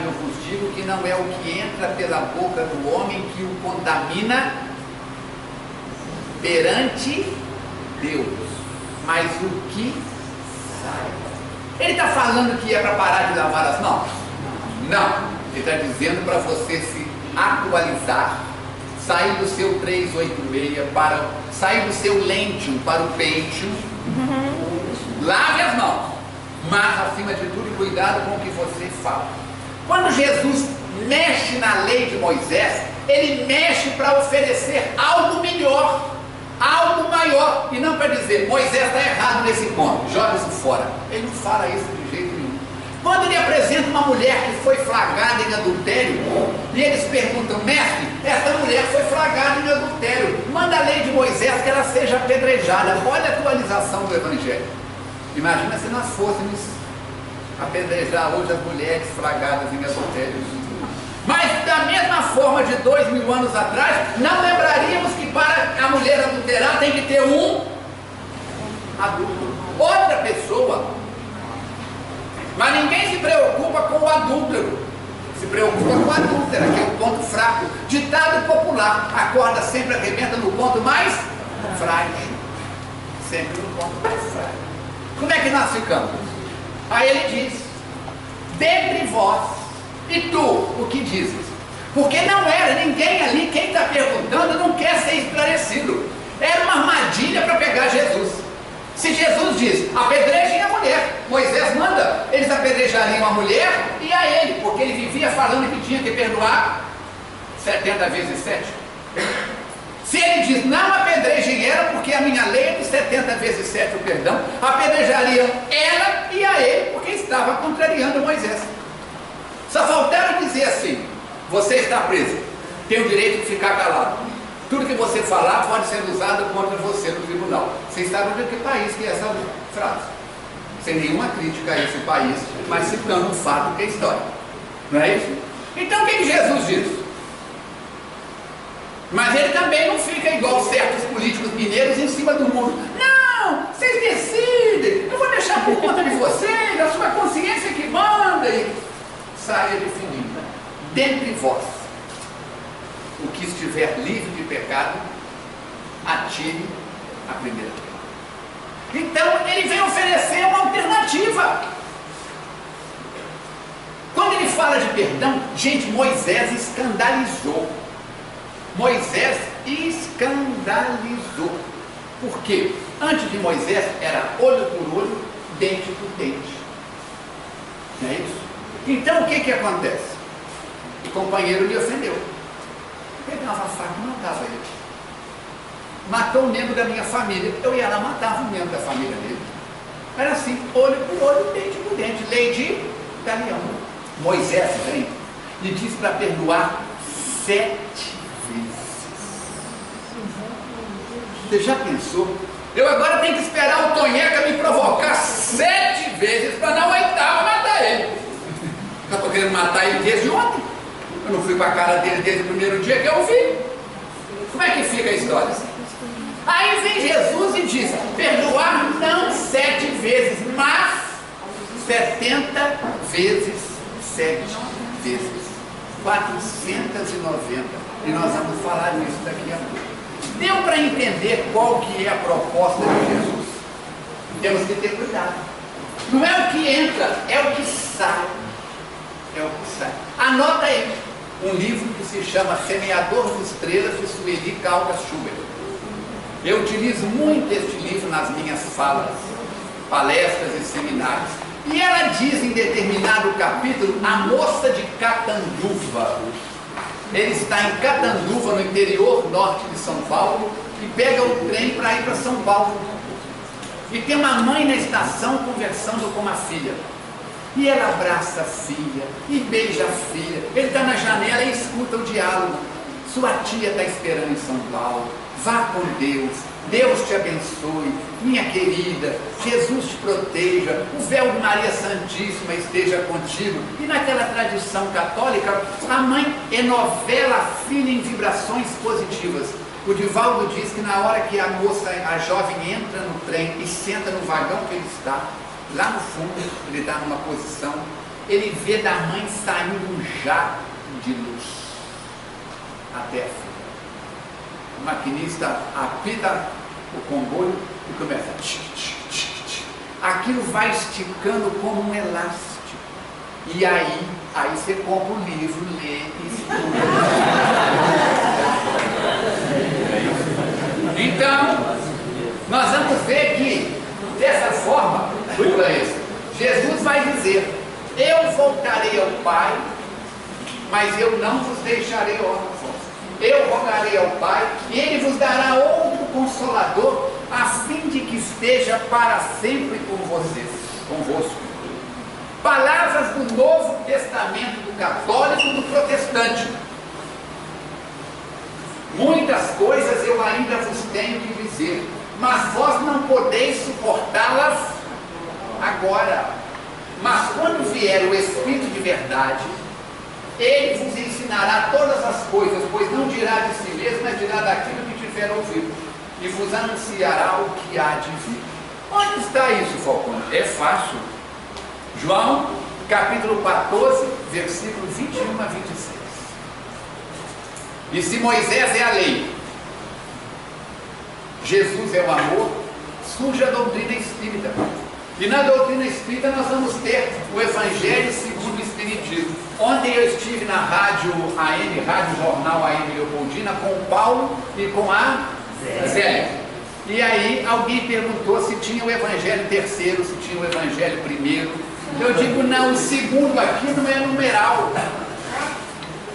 eu vos digo que não é o que entra pela boca do homem que o contamina perante Deus, mas o que sai. Ele está falando que é para parar de lavar as mãos? Não, ele está dizendo para você se atualizar, sair do seu 386 para sair do seu Lentium para o Pentium. Lave as mãos, mas acima de tudo cuidado com o que você fala. Quando Jesus mexe na lei de Moisés, ele mexe para oferecer algo melhor, algo maior, e não para dizer Moisés está errado nesse ponto, joga isso fora. Ele não fala isso de jeito nenhum. Quando ele apresenta uma mulher que foi flagrada em adultério, e eles perguntam, mestre, essa mulher foi flagrada em adultério, manda a lei de Moisés que ela seja apedrejada. Olha a atualização do Evangelho. Imagina se nós fôssemos apedrejar hoje as mulheres flagradas em adultério. Mas da mesma forma de 2000 anos atrás, não lembraríamos que para a mulher adulterar tem que ter um adulto, outra pessoa. Mas ninguém se preocupa com o adúltero, se preocupa com a adúltera, que é o ponto fraco. Ditado popular, a corda sempre arrebenta no ponto mais frágil. Sempre no ponto mais frágil. Como é que nós ficamos? Aí ele diz, dentre vós, e tu, o que dizes? Porque não era ninguém ali, quem está perguntando não quer ser esclarecido. Era uma armadilha para pegar Jesus. Se Jesus diz, apedrejem a mulher, Moisés manda, eles apedrejariam a mulher e a ele, porque ele vivia falando que tinha que perdoar 70 vezes 7. Se ele diz, não apedrejem ela, porque a minha lei é de 70 vezes 7 o perdão, apedrejariam ela e a ele, porque estava contrariando Moisés. Só faltaram dizer assim, você está preso, tem o direito de ficar calado. Tudo que você falar pode ser usado contra você no tribunal. Você está vendo que país que é essa frase? Sem nenhuma crítica a esse país, mas citando um fato que é história. Não é isso? Então o que Jesus diz? Mas ele também não fica igual certos políticos mineiros em cima do muro. Não, vocês decidem, eu vou deixar por conta de vocês, a sua consciência que manda. E saia definindo, dentre vós, o que estiver livre de pecado, atire a primeira pedra. Então ele vem oferecer uma alternativa. Quando ele fala de perdão, gente, Moisés escandalizou. Moisés escandalizou. Por quê? Antes de Moisés era olho por olho, dente por dente. Não é isso? Então o que acontece? O companheiro me ofendeu. Eu pegava a faca e matava ele. Matou um membro da minha família, eu ia lá matava um membro da família dele. Era assim, olho por olho, dente por dente. Lei de Galeão. Moisés vem e diz para perdoar 7 vezes. Você já pensou? Eu agora tenho que esperar o Tonheca me provocar 7 vezes para na 8ª matar ele. Eu estou querendo matar ele desde ontem. Eu não fui para a cara dele desde o primeiro dia que eu vi. Como é que fica a história? Aí vem Jesus e diz, perdoar não 7 vezes, mas 70 vezes 7 vezes 490. E nós vamos falar nisso daqui a pouco. Deu para entender qual que é a proposta de Jesus? Temos que ter cuidado. Não é o que entra, é o que sai. É o que sai. Anota aí um livro que se chama Semeador de Estrelas, de Sueli Caldas Schubert. Eu utilizo muito este livro nas minhas falas, palestras e seminários, E ela diz em determinado capítulo, a moça de Catanduva. Ele está em Catanduva, no interior norte de São Paulo, e pega o trem para ir para São Paulo. E tem uma mãe na estação conversando com uma filha. E ela abraça a filha, e beija a filha. Ele está na janela e escuta o diálogo. Sua tia está esperando em São Paulo. Vá com Deus. Deus te abençoe, minha querida. Jesus te proteja. O véu de Maria Santíssima esteja contigo. E naquela tradição católica, a mãe enovela a filha em vibrações positivas. O Divaldo diz que na hora que a moça, a jovem, entra no trem e senta no vagão que ele está, lá no fundo, ele está numa posição, ele vê da mãe saindo um jato de luz até a filha. O maquinista apita o comboio e começa aquilo vai esticando como um elástico. E aí você compra o livro, lê e estuda. Então, nós vamos ver que, dessa forma, Jesus vai dizer: eu voltarei ao Pai, mas eu não vos deixarei órfãos. Eu rogarei ao Pai, e Ele vos dará outro Consolador, a fim de que esteja para sempre com vocês, convosco. Palavras do Novo Testamento, do católico e do protestante. Muitas coisas eu ainda vos tenho que dizer, mas vós não podeis suportá-las agora. Mas quando vier o Espírito de verdade, Ele vos ensinará todas as coisas, pois não dirá de si mesmo, mas dirá daquilo que tiver ouvido, e vos anunciará o que há de vir. Onde está isso, Falcone? É fácil. João, capítulo 14, versículo 21 a 26. E se Moisés é a lei, Jesus é o amor, surge a doutrina espírita. E na doutrina espírita nós vamos ter o Evangelho segundo o Espiritismo. Ontem eu estive na rádio AM, Rádio Jornal AM Leopoldina, com o Paulo e com a Zélia. E aí alguém perguntou se tinha o Evangelho terceiro, se tinha o Evangelho primeiro. Eu digo, não, o segundo aqui não é numeral.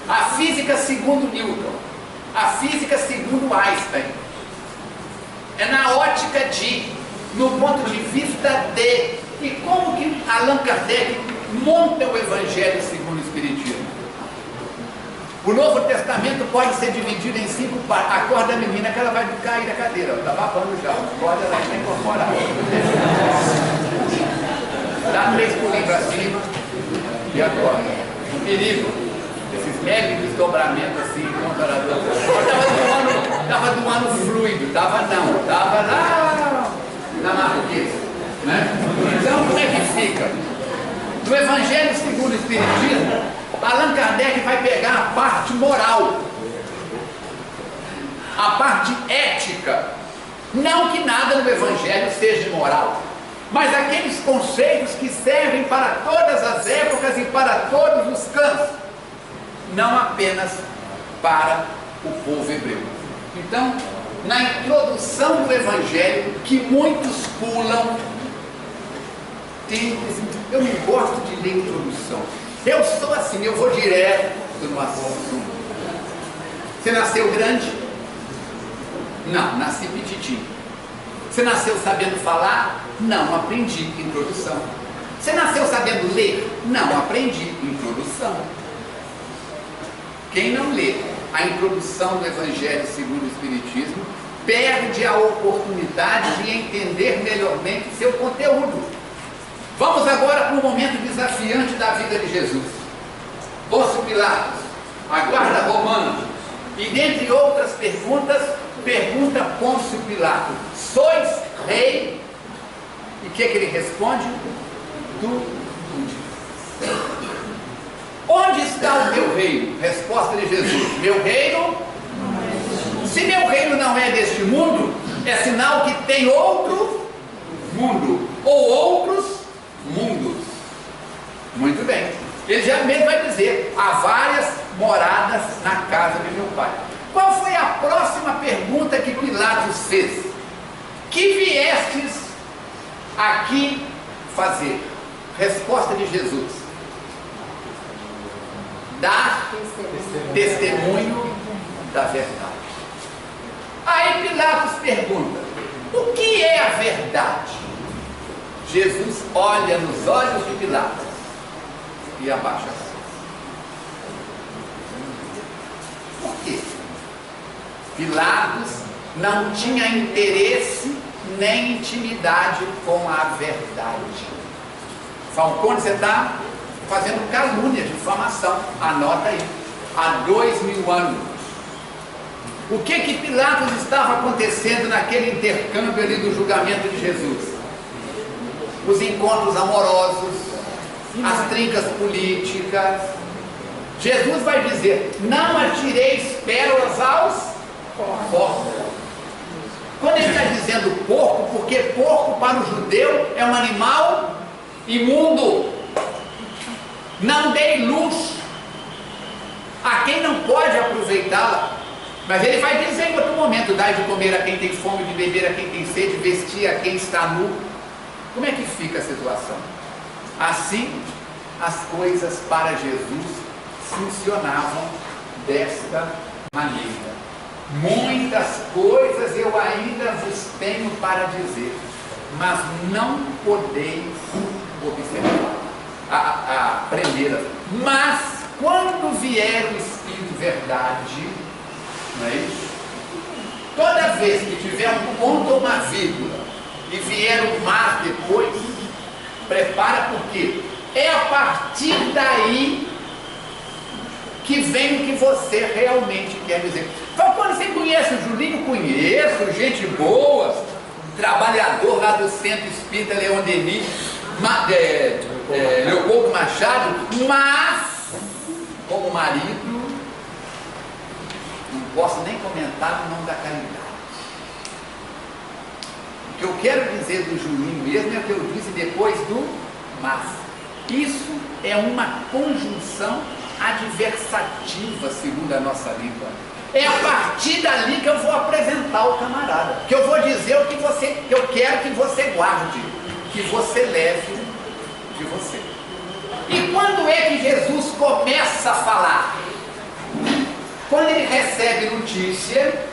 A física segundo Newton, a física segundo Einstein, é na ótica de, no ponto de vista de. E como que Allan Kardec monta o Evangelho segundo o Espiritismo? O Novo Testamento pode ser dividido em 5 partes. Acorda a menina que ela vai cair da cadeira, está babando já, acorda, ela está incorporada. Dá 3 pulinhos para cima e acorda. O perigo, esses médios desdobramentos assim, estava doando fluido, estava lá na Marquesa, né? Então como é que fica? No Evangelho segundo o Espiritismo, Allan Kardec vai pegar a parte moral, a parte ética. Não que nada no Evangelho seja moral, mas aqueles conceitos que servem para todas as épocas e para todos os cantos, não apenas para o povo hebreu. Então, na introdução do Evangelho, que muitos pulam, eu não gosto de ler introdução. Eu sou assim, eu vou direto no assunto. Você nasceu grande? Não, nasci petitinho. Você nasceu sabendo falar? Não, aprendi. Introdução. Você nasceu sabendo ler? Não, aprendi. Introdução. Quem não lê a introdução do Evangelho segundo o Espiritismo perde a oportunidade de entender melhormente seu conteúdo. Vamos agora para um momento desafiante da vida de Jesus. Pôncio Pilatos, a guarda romana, e dentre outras perguntas, pergunta Pôncio Pilatos: sois rei? E o que ele responde? Tu dizes. Onde está o meu reino? Resposta de Jesus: meu reino, se meu reino não é deste mundo, é sinal que tem outro mundo, ou outros mundos. Muito bem. Ele já mesmo vai dizer: há várias moradas na casa de meu pai. Qual foi a próxima pergunta que Pilatos fez? Que viestes aqui fazer? Resposta de Jesus: dar testemunho da verdade. Aí Pilatos pergunta: o que é a verdade? Jesus olha nos olhos de Pilatos e abaixa a cabeça. Por quê? Pilatos não tinha interesse nem intimidade com a verdade. Falcone, você está fazendo calúnia, difamação. Anota aí. Há 2000 anos. O que Pilatos estava acontecendo naquele intercâmbio ali do julgamento de Jesus? Os encontros amorosos, as trincas políticas. Jesus vai dizer: não atireis pérolas aos porcos. Quando ele está dizendo porco, porque porco para o judeu é um animal imundo. Não dei luz a quem não pode aproveitá-la. Mas ele vai dizer em outro momento: dai de comer a quem tem fome, de beber a quem tem sede, vestir a quem está nu. Como é que fica a situação? Assim, as coisas para Jesus funcionavam desta maneira. Muitas coisas eu ainda vos tenho para dizer, mas não podeis observar, aprender. Mas quando vier o Espírito Verdade, não é isso? Toda vez que tiver um ponto ou uma vírgula e vier o mas depois, prepara, porque é a partir daí que vem o que você realmente quer dizer. Então, quando você conhece o Julinho, conheço, gente boa, trabalhador lá do Centro Espírita Leon Denis, Leopoldo Machado, mas como marido não posso nem comentar o nome da caridade. O que eu quero dizer do Julinho mesmo é o que eu disse depois do mas. Isso é uma conjunção adversativa, segundo a nossa língua. É a partir dali que eu vou apresentar o camarada, que eu vou dizer o que eu quero que você guarde, que você leve de você. E quando é que Jesus começa a falar? Quando ele recebe notícia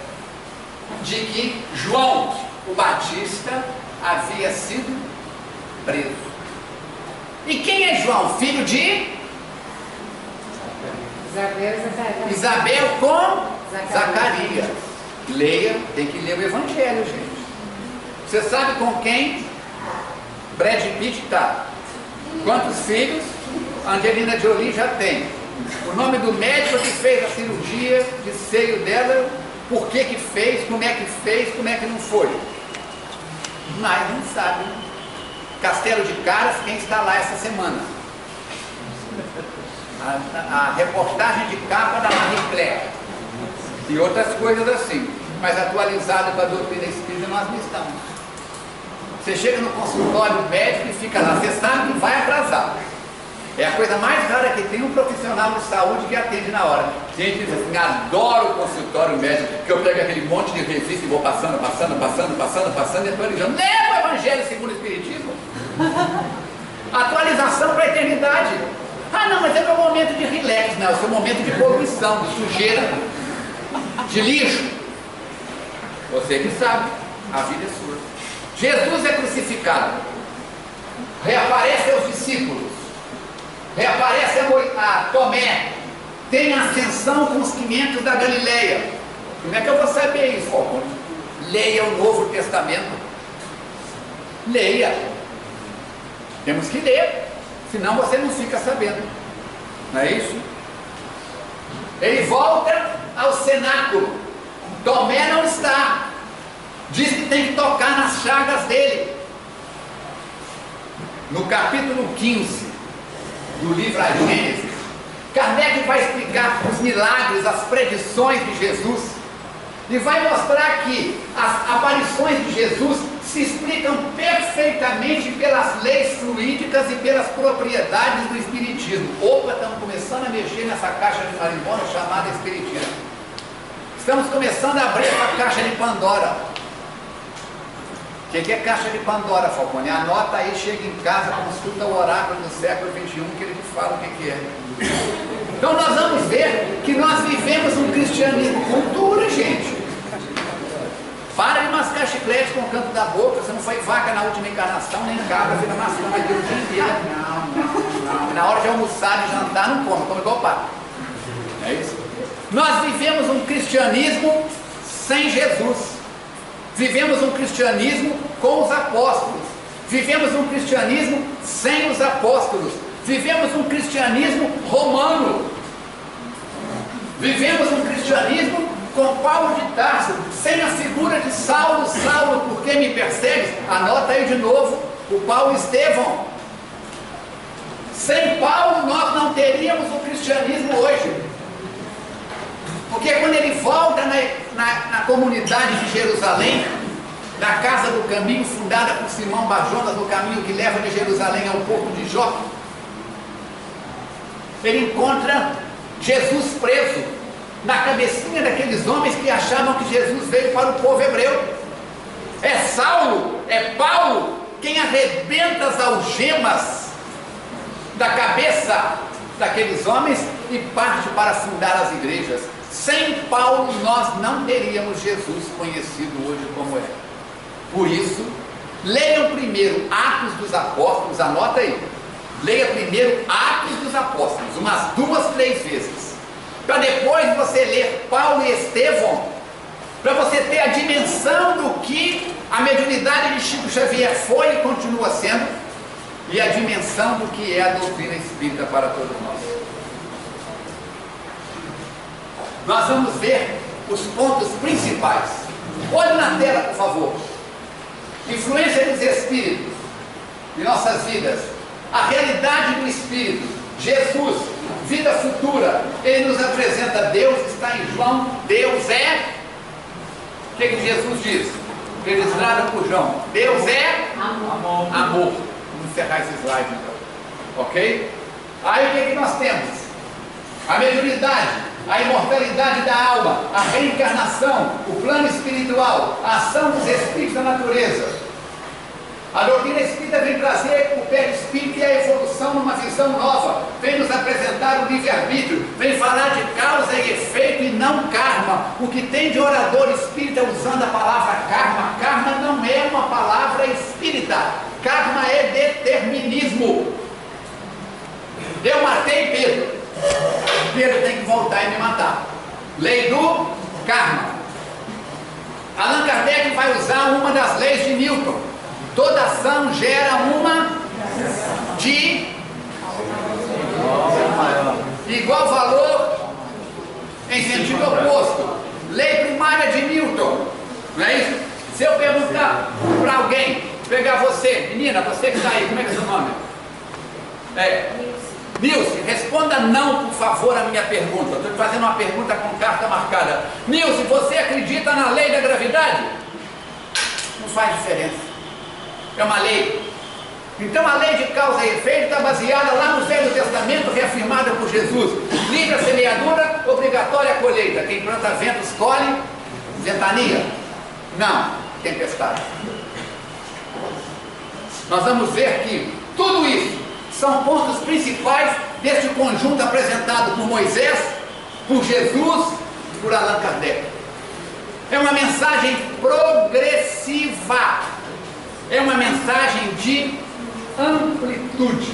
de que João, o Batista, havia sido preso. E quem é João? Filho de Isabel com Zacarias. Leia, tem que ler o Evangelho, gente. Você sabe com quem Brad Pitt está? Quantos filhos Angelina Jolie já tem? O nome do médico que fez a cirurgia de seio dela, por que fez, como é que não foi? Mas não sabe. Castelo de Caras, quem está lá essa semana? A reportagem de capa da Marie Claire e outras coisas assim, mas atualizado com a doutrina espírita nós não estamos. Você chega no consultório médico e fica lá, você sabe que vai atrasar. É a coisa mais rara que tem um profissional de saúde que atende na hora. Gente diz assim: adoro o consultório médico, que eu pego aquele monte de revista e vou passando, e atualizando. Leva o Evangelho segundo o Espiritismo. Atualização para a eternidade. Ah, não, mas é meu momento de relax. Não, é o seu momento de poluição, de sujeira, de lixo. Você que sabe, a vida é sua. Jesus é crucificado, reaparece aos discípulos, reaparece a Tomé, tem ascensão com os 500 da Galileia. Como é que eu vou saber isso, Falcone? Leia o Novo Testamento. Leia. Temos que ler, senão você não fica sabendo. Não é isso? Ele volta ao cenáculo. Tomé não está. Diz que tem que tocar nas chagas dele. No capítulo 15 do livro A Gênesis, Kardec vai explicar os milagres, as predições de Jesus, e vai mostrar que as aparições de Jesus se explicam perfeitamente pelas leis fluídicas e pelas propriedades do Espiritismo. Opa, estamos começando a mexer nessa caixa de marimbondo chamada Espiritismo. Estamos começando a abrir essa caixa de Pandora. O que é caixa de Pandora, Falcone? Anota aí, chega em casa, consulta o oráculo do século XXI, que ele te fala o que é. Então nós vamos ver que nós vivemos um cristianismo cultura, gente. Para de mascar chiclete com o canto da boca. Você não foi vaca na última encarnação, nem cabra, fica mascando aqui o dia inteiro. Não. Na hora de almoçar, de jantar, não come igual o pato. É isso? Nós vivemos um cristianismo sem Jesus. Vivemos um cristianismo com os apóstolos. Vivemos um cristianismo sem os apóstolos. Vivemos um cristianismo romano. Vivemos um cristianismo com Paulo de Tarso, sem a figura de Saulo, Saulo, por que me persegues? Anota aí de novo o Paulo Estevão. Sem Paulo nós não teríamos o cristianismo hoje. Porque quando ele volta na comunidade de Jerusalém, na casa do caminho, fundada por Simão Barjonas, no caminho que leva de Jerusalém ao porto de Jope, ele encontra Jesus preso na cabecinha daqueles homens que achavam que Jesus veio para o povo hebreu. É Saulo, é Paulo quem arrebenta as algemas da cabeça daqueles homens e parte para fundar as igrejas. Sem Paulo nós não teríamos Jesus conhecido hoje como é. Por isso, leiam primeiro Atos dos Apóstolos, anota aí. Leia primeiro Atos dos Apóstolos, umas 2, 3 vezes. Para depois você ler Paulo e Estevão, para você ter a dimensão do que a mediunidade de Chico Xavier foi e continua sendo, e a dimensão do que é a doutrina espírita para todos nós. Nós vamos ver os pontos principais. Olhe na tela, por favor. Influência dos espíritos em nossas vidas. A realidade do espírito. Jesus, vida futura. Ele nos apresenta Deus, está em João. Deus é. O que Jesus diz? Registrado por João. Deus é amor. Amor. Vamos encerrar esse slide então. Ok? Aí o que nós temos? A mediunidade, a imortalidade da alma, a reencarnação, o plano espiritual, a ação dos espíritos da natureza. A doutrina espírita vem trazer o perispírito e a evolução numa visão nova, vem nos apresentar o livre-arbítrio, vem falar de causa e efeito e não karma. O que tem de orador espírita usando a palavra karma, karma não é uma palavra espírita, karma é determinismo. Eu matei Pedro, Pedro tem que voltar e me matar. Lei do karma. Allan Kardec vai usar uma das leis de Newton. Toda ação gera uma de igual valor em sentido oposto. Lei primária de Newton. Não é isso? Se eu perguntar para alguém, pegar você, menina, você que está aí, como é que é seu nome? Nilce, responda não, por favor, a minha pergunta. Estou te fazendo uma pergunta com carta marcada. Nilce, você acredita na lei da gravidade? Não faz diferença. É uma lei. Então a lei de causa e efeito está baseada lá no Velho Testamento, reafirmada por Jesus. Livre a semeadura, obrigatória a colheita. Quem planta ventos colhe ventania. Não, tempestade. Nós vamos ver que tudo isso são pontos principais deste conjunto apresentado por Moisés, por Jesus e por Allan Kardec. É uma mensagem progressiva. É uma mensagem de amplitude.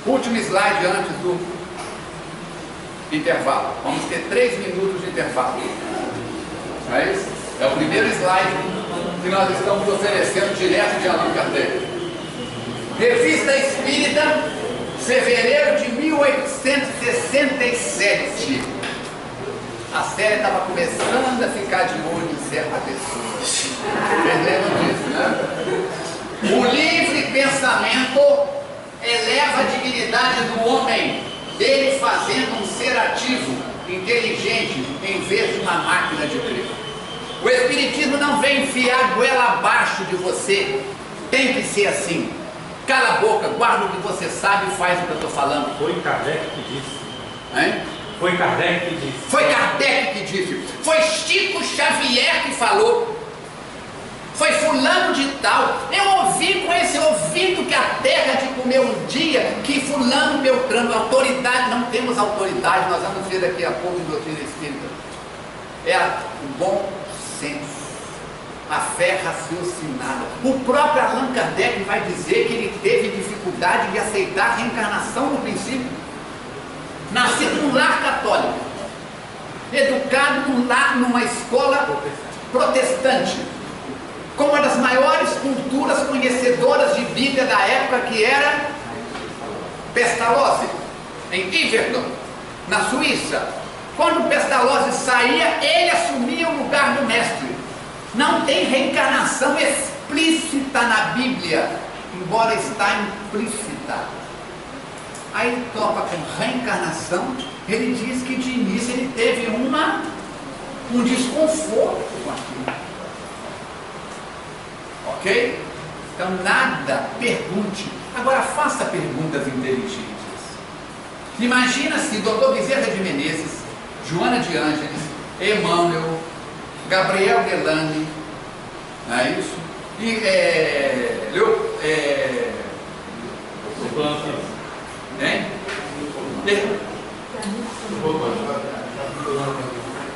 Último slide antes do intervalo. Vamos ter 3 minutos de intervalo. Não é isso? É o primeiro slide que nós estamos oferecendo direto de Allan Kardec. Revista Espírita, fevereiro de 1867. A série estava começando a ficar de olho em certa pessoa. Perdendo disso, né? O livre pensamento eleva a dignidade do homem, dele fazendo um ser ativo, inteligente, em vez de uma máquina de crer. O Espiritismo não vem enfiar a goela abaixo de você. Tem que ser assim. Cala a boca, guarda o que você sabe e faz o que eu estou falando. Foi Kardec que disse. Hein? Foi Kardec que disse. Foi Kardec que disse. Foi Chico Xavier que falou. Foi fulano fulano de tal, eu ouvi com esse ouvido que a terra te comeu um dia, que fulano Beltrano, autoridade, não temos autoridade, nós vamos ver daqui a pouco em doutrina espírita, o bom senso, a fé raciocinada. O próprio Allan Kardec vai dizer que ele teve dificuldade de aceitar a reencarnação no princípio, nascido num lar católico, educado numa escola protestante, com uma das maiores culturas conhecedoras de Bíblia da época, que era Pestalozzi, em Yverdon, na Suíça. Quando Pestalozzi saía, ele assumia o lugar do mestre. Não tem reencarnação explícita na Bíblia, embora está implícita. Aí ele topa com reencarnação. Ele diz que de início ele teve um desconforto com aquilo. Ok? Então nada, pergunte. Agora faça perguntas inteligentes. Imagina se Dr. Bezerra de Menezes, Joana de Ângeles, Emmanuel, Gabriel Delane, não é isso? E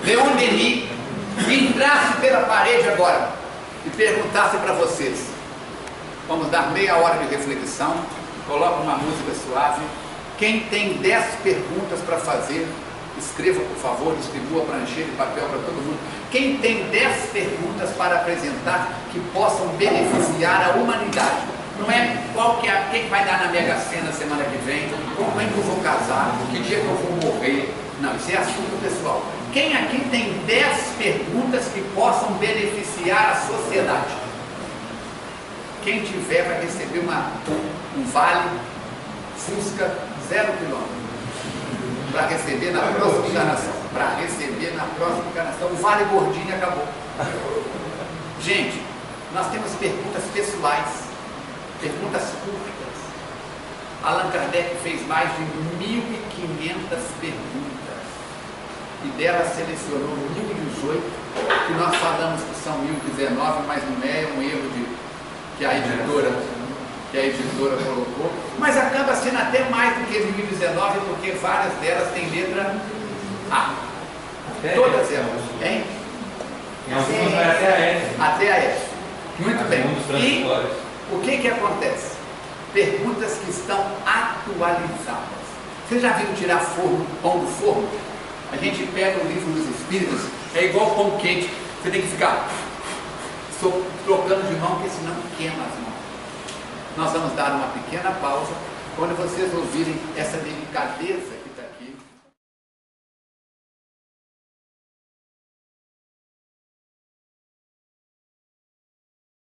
Leon Denis entrasse pela parede agora e perguntasse para vocês, vamos dar meia hora de reflexão, coloca uma música suave, quem tem 10 perguntas para fazer, escreva por favor, distribua prancheta e papel para todo mundo. Quem tem 10 perguntas para apresentar que possam beneficiar a humanidade, não é quem vai dar na Mega Sena semana que vem, como é que eu vou casar, que dia que eu vou morrer, não, isso é assunto pessoal. Quem aqui tem 10 perguntas que possam beneficiar a sociedade? Quem tiver vai receber um vale Fusca 0 km para receber na próxima encarnação. O vale gordinho acabou. Gente, nós temos perguntas pessoais, perguntas curtas. Allan Kardec fez mais de 1.500 perguntas e delas selecionou 1.018, que nós falamos que são 1.019, mas não é um erro que a editora colocou, mas acaba sendo até mais do que 1019, porque várias delas têm letra A. Todas elas, hein? Até a F. Muito bem. E o que acontece? Perguntas que estão atualizadas. Vocês já viram tirar pão do forno? A gente pega o livro dos Espíritos, é igual pão quente, você tem que ficar trocando de mão, porque senão queima as mãos. Nós vamos dar uma pequena pausa, quando vocês ouvirem essa delicadeza